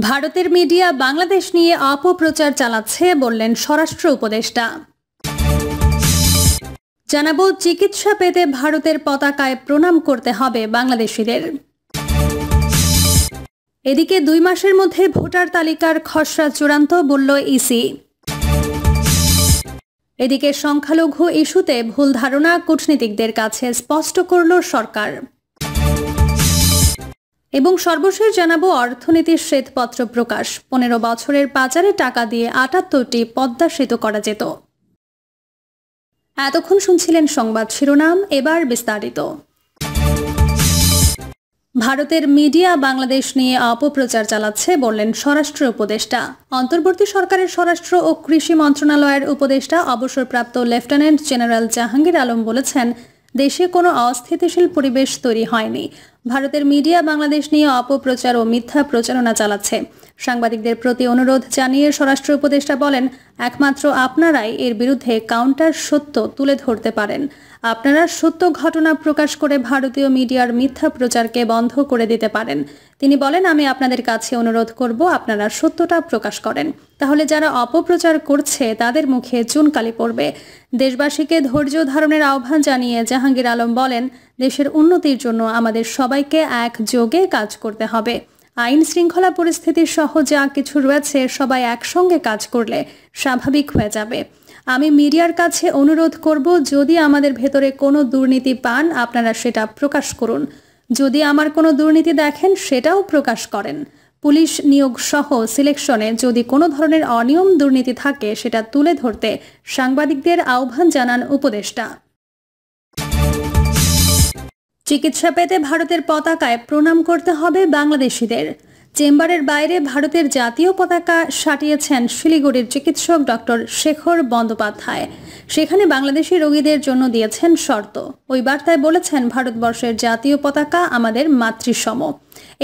ভারতের মিডিয়া বাংলাদেশ নিয়ে অপপ্রচার চালাচ্ছে বললেন স্বরাষ্ট্র উপদেষ্টা। জানাবো, চিকিৎসা পেতে ভারতের পতাকায় প্রণাম করতে হবে বাংলাদেশিদের। এদিকে 2 মাসের মধ্যে ভোটার তালিকার খসড়া চূড়ান্ত বলল ইসি। এদিকে সংখ্যালঘু ইস্যুতে ভুল ধারণা কূটনীতিকদের কাছে স্পষ্ট করল সরকার। এবং সর্বশেষ জানাবো, অর্থনীতির শ্বেতপত্র প্রকাশ। 15 বছরের পাচারে টাকা দিয়ে 78টি পদ্মা সেতু করা যেত। এতক্ষণ শুনছিলেন সংবাদ শিরোনাম, এবার বিস্তারিত। ভারতের মিডিয়া বাংলাদেশ নিয়ে অপপ্রচার চালাচ্ছে বললেন স্বরাষ্ট্র উপদেষ্টা। অন্তর্বর্তী সরকারের স্বরাষ্ট্র ও কৃষি মন্ত্রণালয়ের উপদেষ্টা অবসরপ্রাপ্ত লেফটেন্যান্ট জেনারেল জাহাঙ্গীর আলম বলেছেন, দেশে কোনো অস্থিতিশীল পরিবেশ তৈরি হয়নি। ভারতের মিডিয়া বাংলাদেশ নিয়ে অপপ্রচার ও মিথ্যা প্রচারণা চালাচ্ছে। সাংবাদিকদের প্রতি অনুরোধ জানিয়ে স্বরাষ্ট্র উপদেষ্টা বলেন, একমাত্র আপনারাই এর বিরুদ্ধে কাউন্টার সত্য তুলে ধরতে পারেন। আপনারা সত্য ঘটনা প্রকাশ করে ভারতীয় মিডিয়ার মিথ্যা প্রচারকে বন্ধ করে দিতে পারেন। তিনি বলেন, আমি আপনাদের কাছে অনুরোধ করব, আপনারা সত্যটা প্রকাশ করেন। তাহলে যারা অপপ্রচার করছে তাদের মুখে চুনকালি পড়বে। দেশবাসীকে ধৈর্য ধারণের আহ্বান জানিয়ে জাহাঙ্গীর আলম বলেন, দেশের উন্নতির জন্য আমাদের সবাইকে একযোগে কাজ করতে হবে। আইন শৃঙ্খলা পরিস্থিতির সহ যা কিছু রয়েছে, সবাই একসঙ্গে কাজ করলে স্বাভাবিক হয়ে যাবে। আমি মিডিয়ার কাছে অনুরোধ করব, যদি আমাদের ভেতরে কোনো দুর্নীতি পান আপনারা সেটা প্রকাশ করুন। যদি আমার কোনো দুর্নীতি দেখেন সেটাও প্রকাশ করেন। পুলিশ নিয়োগ সহ সিলেকশনে যদি কোনো ধরনের অনিয়ম দুর্নীতি থাকে সেটা তুলে ধরতে সাংবাদিকদের আহ্বান জানান উপদেষ্টা। চিকিৎসা পেতে ভারতের পতাকায় প্রণাম করতে হবে বাংলাদেশিদের। চেম্বারের বাইরে ভারতের জাতীয় পতাকা সাটিয়েছেন শিলিগুড়ির চিকিৎসক ডক্টর শেখর বন্দ্যোপাধ্যায়। সেখানে বাংলাদেশি রোগীদের জন্য দিয়েছেন শর্ত। ওই বার্তায় বলেছেন, ভারতবর্ষের জাতীয় পতাকা আমাদের মাতৃসম।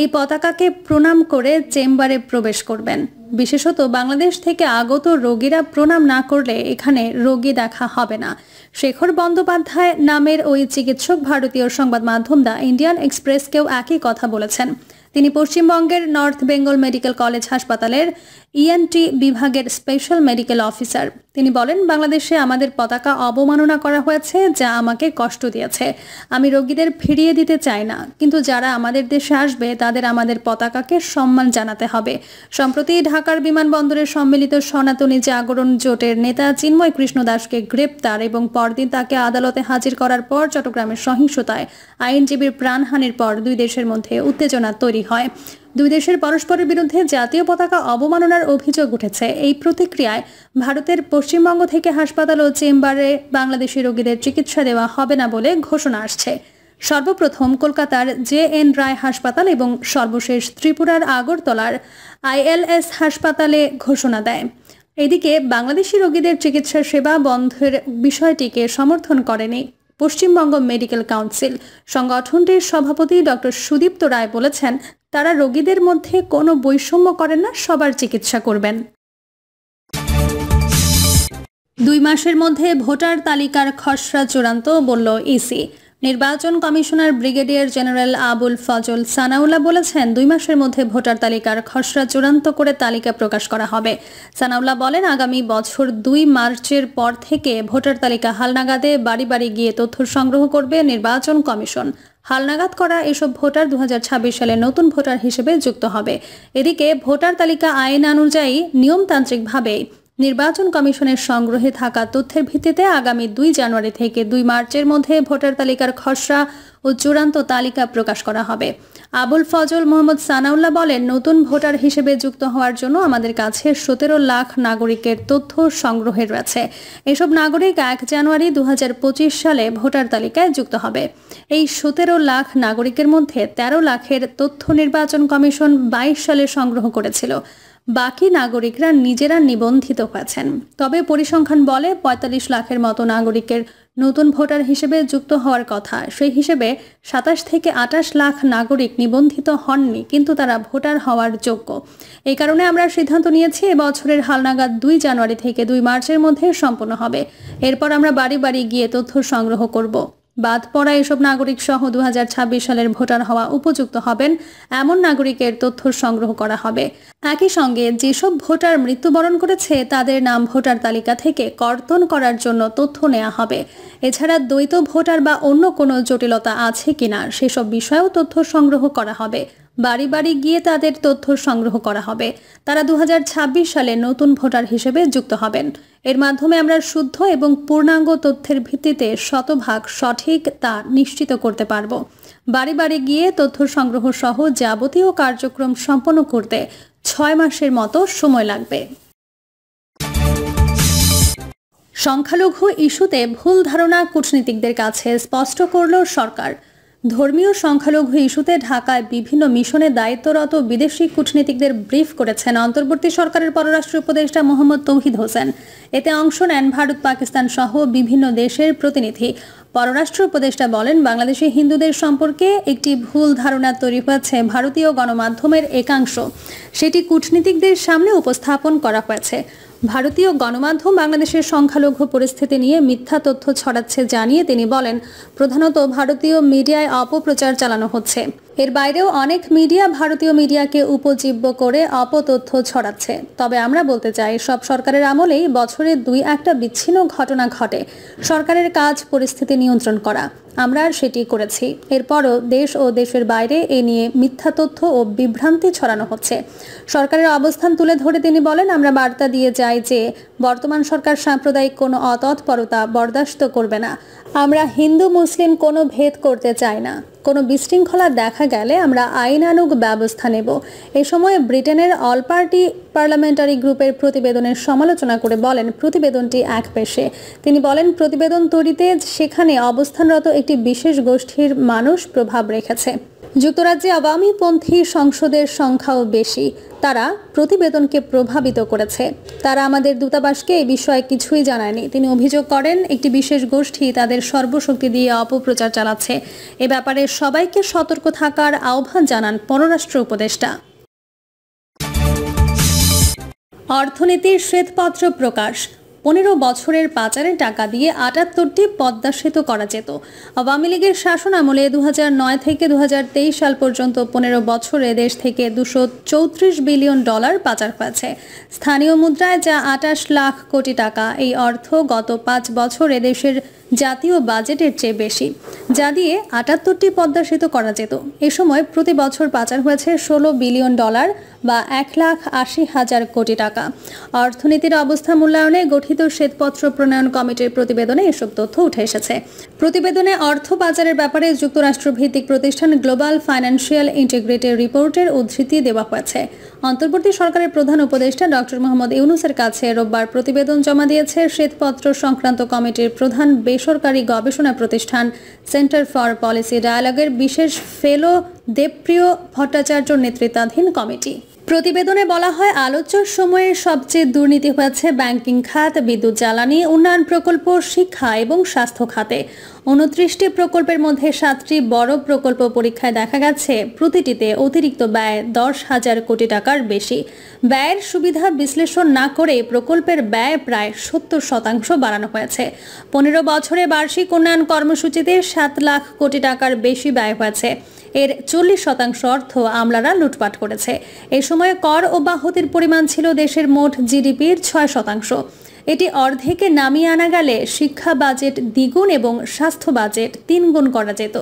এই পতাকাকে প্রণাম করে চেম্বারে প্রবেশ করবেন। বিশেষত বাংলাদেশ থেকে আগত রোগীরা প্রণাম না করলে এখানে রোগী দেখা হবে না। শেখর বন্দ্যোপাধ্যায় নামের ওই চিকিৎসক ভারতীয় সংবাদ মাধ্যম দ্য ইন্ডিয়ান এক্সপ্রেসকেও একই কথা বলেছেন। তিনি পশ্চিমবঙ্গের নর্থ বেঙ্গল মেডিকেল কলেজ হাসপাতালের ইএনটি বিভাগের স্পেশাল মেডিকেল অফিসার। তিনি বলেন, বাংলাদেশে আমাদের পতাকা অবমাননা করা হয়েছে, যা আমাকে কষ্ট দিয়েছে। আমি রোগীদের ফিরিয়ে দিতে চাই না, কিন্তু যারা আমাদের দেশে আসবে তাদের আমাদের পতাকাকে সম্মান জানাতে হবে। সম্প্রতি ঢাকার বিমানবন্দরে সম্মিলিত সনাতনী জাগরণ জোটের নেতা চিন্ময় কৃষ্ণ দাসকে গ্রেপ্তার এবং পরদিন তাকে আদালতে হাজির করার পর চট্টগ্রামের সহিংসতায় আইনজীবীর প্রাণহানির পর 2 দেশের মধ্যে উত্তেজনা তৈরি হয়। 2 দেশের পরস্পরের বিরুদ্ধে জাতীয় পতাকা অবমাননার অভিযোগ উঠেছে। এই প্রতিক্রিয়ায় ভারতের পশ্চিমবঙ্গ থেকে হাসপাতাল ও চেম্বারে বাংলাদেশি রোগীদের চিকিৎসা দেওয়া হবে না বলে ঘোষণা আসছে। সর্বপ্রথম কলকাতার জে.এন. রায় হাসপাতাল এবং সর্বশেষ ত্রিপুরার আগরতলার আইএলএস হাসপাতালে ঘোষণা দেয়। এদিকে বাংলাদেশি রোগীদের চিকিৎসা সেবা বন্ধের বিষয়টিকে সমর্থন করেনি পশ্চিমবঙ্গ মেডিকেল কাউন্সিল। সংগঠনটির সভাপতি ডক্টর সুদীপ্ত রায় বলেছেন, তারা রোগীদের মধ্যে কোনো বৈষম্য করেন না, সবার চিকিৎসা করবেন। 2 মাসের মধ্যে ভোটার তালিকার খসড়া চূড়ান্ত বলল ইসি। নির্বাচন commissioner brigadier general Abul Fazal Sanaullah বলেছেন, 2 মাসের মধ্যে ভোটার তালিকার খসড়া চূড়ান্ত করে তালিকা প্রকাশ করা হবে। সানাউল্লাহ বলেন, আগামী বছর 2 মার্চের পর থেকে ভোটার তালিকা হালনাগাদে বাড়ি বাড়ি গিয়ে তথ্য সংগ্রহ করবে নির্বাচন কমিশন। হালনাগাদ করা এসব ভোটার 2026 সালে নতুন ভোটার হিসেবে যুক্ত হবে। এদিকে ভোটার তালিকা আইন অনুযায়ী নিয়মতান্ত্রিকভাবে নির্বাচন কমিশনের সংগ্রহে থাকা তথ্যের ভিত্তিতে আগামী 2 জানুয়ারি থেকে 2 মার্চের মধ্যে ভোটার তালিকার খসড়া ও চূড়ান্ত তালিকা প্রকাশ করা হবে। আবুল ফজল মোহাম্মদ সানাউল্লাহ বলেন, নতুন ভোটার হিসেবে যুক্ত হওয়ার জন্য আমাদের কাছে 17 লাখ নাগরিকের তথ্য সংগ্রহে রয়েছে। এসব নাগরিক 1 জানুয়ারি 2025 সালে ভোটার তালিকায় যুক্ত হবে। এই 17 লাখ নাগরিকের মধ্যে 13 লাখের তথ্য নির্বাচন কমিশন 22 সালে সংগ্রহ করেছিল। বাকি নাগরিকরা নিজেরা নিবন্ধিত হয়েছেন। তবে পরিসংখ্যান বলে 45 লাখের মতো নাগরিকের নতুন ভোটার হিসেবে যুক্ত হওয়ার কথা। সেই হিসেবে 27 থেকে 28 লাখ নাগরিক নিবন্ধিত হননি, কিন্তু তারা ভোটার হওয়ার যোগ্য। এই কারণে আমরা সিদ্ধান্ত নিয়েছি, এবছরের হালনাগাদ 2 জানুয়ারি থেকে 2 মার্চের মধ্যে সম্পন্ন হবে। এরপর আমরা বাড়ি বাড়ি গিয়ে তথ্য সংগ্রহ করব। বাদ পড়া এসব নাগরিক সহ 2026 সালের ভোটার হওয়া উপযুক্ত হবেন এমন নাগরিকের তথ্য সংগ্রহ করা হবে। একই সঙ্গে যেসব ভোটার মৃত্যুবরণ করেছে তাদের নাম ভোটার তালিকা থেকে কর্তন করার জন্য তথ্য নেওয়া হবে। এছাড়া দ্বৈত ভোটার বা অন্য কোনো জটিলতা আছে কিনা সেসব বিষয়েও তথ্য সংগ্রহ করা হবে। বাড়ি বাড়ি গিয়ে তাদের তথ্য সংগ্রহ করা হবে। তারা 2026 সালে নতুন ভোটার হিসেবে যুক্ত হবেন। এর মাধ্যমে আমরা শুদ্ধ এবং পূর্ণাঙ্গ তথ্যের ভিত্তিতে শতভাগ সঠিক তা নিশ্চিত করতে পারব। বাড়ি বাড়ি গিয়ে তথ্য সংগ্রহ সহ যাবতীয় কার্যক্রম সম্পন্ন করতে 6 মাসের মতো সময় লাগবে। সংখ্যালঘু ইস্যুতে ভুল ধারণা কূটনীতিকদের কাছে স্পষ্ট করল সরকার। ধর্মীয় সংখ্যালঘু ইস্যুতে ঢাকায় বিভিন্ন মিশনে দায়িত্বরত বিদেশি কূটনীতিকদের ব্রিফ করেছেন অন্তর্বর্তী সরকারের পররাষ্ট্র উপদেষ্টা মোহাম্মদ তৌহিদ হোসেন। এতে অংশ নেন ভারত, পাকিস্তান সহ বিভিন্ন দেশের প্রতিনিধি। পররাষ্ট্র উপদেষ্টা বলেন, বাংলাদেশে হিন্দুদের সম্পর্কে একটি ভুল ধারণা তৈরি হয়েছে ভারতীয় গণমাধ্যমের একাংশ, সেটি কূটনীতিকদের সামনে উপস্থাপন করা হয়েছে। ভারতীয় গণমাধ্যম বাংলাদেশের সংখ্যালঘু পরিস্থিতি নিয়ে মিথ্যা তথ্য ছড়াচ্ছে জানিয়ে তিনি বলেন, প্রধানত ভারতীয় মিডিয়ায় অপপ্রচার চালানো হচ্ছে। এর বাইরেও অনেক মিডিয়া ভারতীয় মিডিয়াকে উপজীব্য করে অপতথ্য ছড়াচ্ছে। তবে আমরা বলতে চাই, সব সরকারের আমলেই বছরে 2-1টা বিচ্ছিন্ন ঘটনা ঘটে। সরকারের কাজ পরিস্থিতি নিয়ন্ত্রণ করা, আমরা সেটি করেছি। এরপরও দেশ ও দেশের বাইরে এ নিয়ে মিথ্যা তথ্য ও বিভ্রান্তি ছড়ানো হচ্ছে। সরকারের অবস্থান তুলে ধরে তিনি বলেন, আমরা বার্তা দিয়ে যাই যে বর্তমান সরকার সাম্প্রদায়িক কোনো অতৎপরতা বরদাস্ত করবে না। আমরা হিন্দু মুসলিম কোনো ভেদ করতে চাই না। কোনো বিশৃঙ্খলা দেখা গেলে আমরা আইনানুগ ব্যবস্থা নেব। এ সময় ব্রিটেনের অল পার্টি পার্লামেন্টারি গ্রুপের প্রতিবেদনের সমালোচনা করে বলেন, প্রতিবেদনটি একপেশে। তিনি বলেন, প্রতিবেদন তৈরিতে সেখানে অবস্থানরত একটি বিশেষ গোষ্ঠীর মানুষ প্রভাব রেখেছে। যুক্তরাজ্যে আওয়ামীপন্থী সংসদের সংখ্যাও বেশি। তারা প্রতিবেদনকে প্রভাবিত করেছে। তারা আমাদের দূতাবাসকে এই বিষয়ে কিছুই জানায়নি। তিনি অভিযোগ করেন, একটি বিশেষ গোষ্ঠী তাদের সর্বশক্তি দিয়ে অপপ্রচার চালাচ্ছে। এ ব্যাপারে সবাইকে সতর্ক থাকার আহ্বান জানান পররাষ্ট্র উপদেষ্টা। অর্থনীতির শ্বেতপত্র প্রকাশ। 15 বছরের পাচারের টাকা দিয়ে 78টি পদ্মা সেতু করা যেত। আওয়ামী লীগের শাসন আমলে 2009 থেকে 2023 সাল পর্যন্ত 15 বছরে দেশ থেকে $234 বিলিয়ন পাচার হয়েছে। স্থানীয় মুদ্রায় যা 28 লাখ কোটি টাকা। এই অর্থ গত 5 বছরে দেশের জাতীয় বাজেটের চেয়ে বেশি, যা দিয়ে 78টি পদ্মা সেতু করা যেত। এ সময় প্রতি বছর পাচার হয়েছে $16 বিলিয়ন বা 1,80,000 কোটি টাকা। অর্থনীতির অবস্থা মূল্যায়নে গঠিত শ্বেতপত্র প্রণয়ন কমিটির প্রতিবেদনে এসব তথ্য উঠে এসেছে। প্রতিবেদনে অর্থ পাচারের ব্যাপারে যুক্তরাষ্ট্র ভিত্তিক প্রতিষ্ঠান গ্লোবাল ফাইন্যান্সিয়াল ইন্টিগ্রেটেড রিপোর্টের উদ্ধৃতি দেওয়া হয়েছে। অন্তর্বর্তী সরকারের প্রধান উপদেষ্টা ডক্টর মোহাম্মদ ইউনূসের কাছে রোববার প্রতিবেদন জমা দিয়েছে শ্বেতপত্র সংক্রান্ত কমিটির প্রধান বেসরকারি গবেষণা প্রতিষ্ঠান সেন্টার ফর পলিসি ডায়ালগের বিশেষ ফেলো দেবপ্রিয় ভট্টাচার্য নেতৃত্বাধীন কমিটি। প্রতিবেদনে বলা হয়, আলোচ্য সময়ে সবচেয়ে দুর্নীতি হয়েছে ব্যাংকিং খাত, বিদ্যুৎ জ্বালানি, উন্নয়ন প্রকল্প, শিক্ষা এবং স্বাস্থ্য খাতে। 29টি প্রকল্পের মধ্যে 7টি বড় প্রকল্প পরীক্ষায় দেখা গেছে প্রতিটিতে অতিরিক্ত ব্যয় 10,000 কোটি টাকার বেশি। ব্যয়ের সুবিধা বিশ্লেষণ না করে প্রকল্পের ব্যয় প্রায় 70% বাড়ানো হয়েছে। 15 বছরে বার্ষিক উন্নয়ন কর্মসূচিতে 7 লাখ কোটি টাকার বেশি ব্যয় হয়েছে। এর 40% অর্থ আমলারা লুটপাট করেছে। এ সময় কর ও বাহতির পরিমাণ ছিল দেশের মোট জিডিপির 6%। এটি অর্ধেকে নামিয়ে আনা গেলে শিক্ষা বাজেট দ্বিগুণ এবং স্বাস্থ্য বাজেট 3 গুণ করা যেত।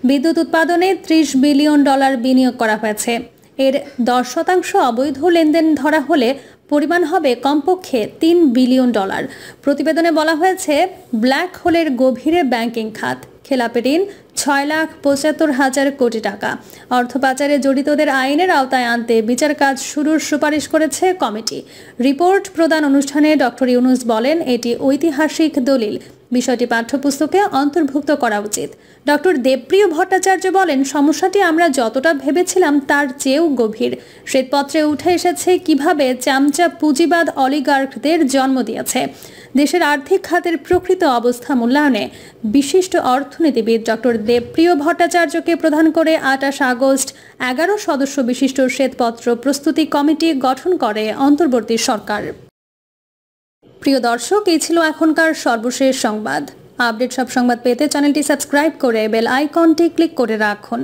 বিদ্যুৎ উৎপাদনে $30 বিলিয়ন বিনিয়োগ করা হয়েছে। এর 10% অবৈধ লেনদেন ধরা হলে পরিমাণ হবে কমপক্ষে $3 বিলিয়ন। প্রতিবেদনে বলা হয়েছে, ব্ল্যাক হোলের গভীরে ব্যাংকিং খাত, খেলাপি ঋণ 6,75,000 কোটি টাকা। অর্থ পাচারে জড়িতদের আইনের আওতায় আনতে বিচার কাজ শুরুর সুপারিশ করেছে কমিটি। রিপোর্ট প্রদান অনুষ্ঠানে ডক্টর ইউনূস বলেন, এটি ঐতিহাসিক দলিল, বিষয়টি পাঠ্যপুস্তকে অন্তর্ভুক্ত করা উচিত। ডক্টর দেবপ্রিয় ভট্টাচার্য বলেন, সমস্যাটি আমরা যতটা ভেবেছিলাম তার চেয়েও গভীর। শ্বেতপত্রে উঠে এসেছে কিভাবে চামচা পুঁজিবাদ অলিগার্কদের জন্ম দিয়েছে। দেশের আর্থিক খাতের প্রকৃত অবস্থা মূল্যায়নে বিশিষ্ট অর্থনীতিবিদ ডক্টর দেবপ্রিয় ভট্টাচার্যকে প্রধান করে 28 আগস্ট 11 সদস্য বিশিষ্ট শ্বেতপত্র প্রস্তুতি কমিটি গঠন করে অন্তর্বর্তী সরকার। প্রিয় দর্শক, এই ছিল এখনকার সর্বশেষ সংবাদ। আপডেট সব সংবাদ পেতে চ্যানেলটি সাবস্ক্রাইব করে বেল আইকনটি ক্লিক করে রাখুন।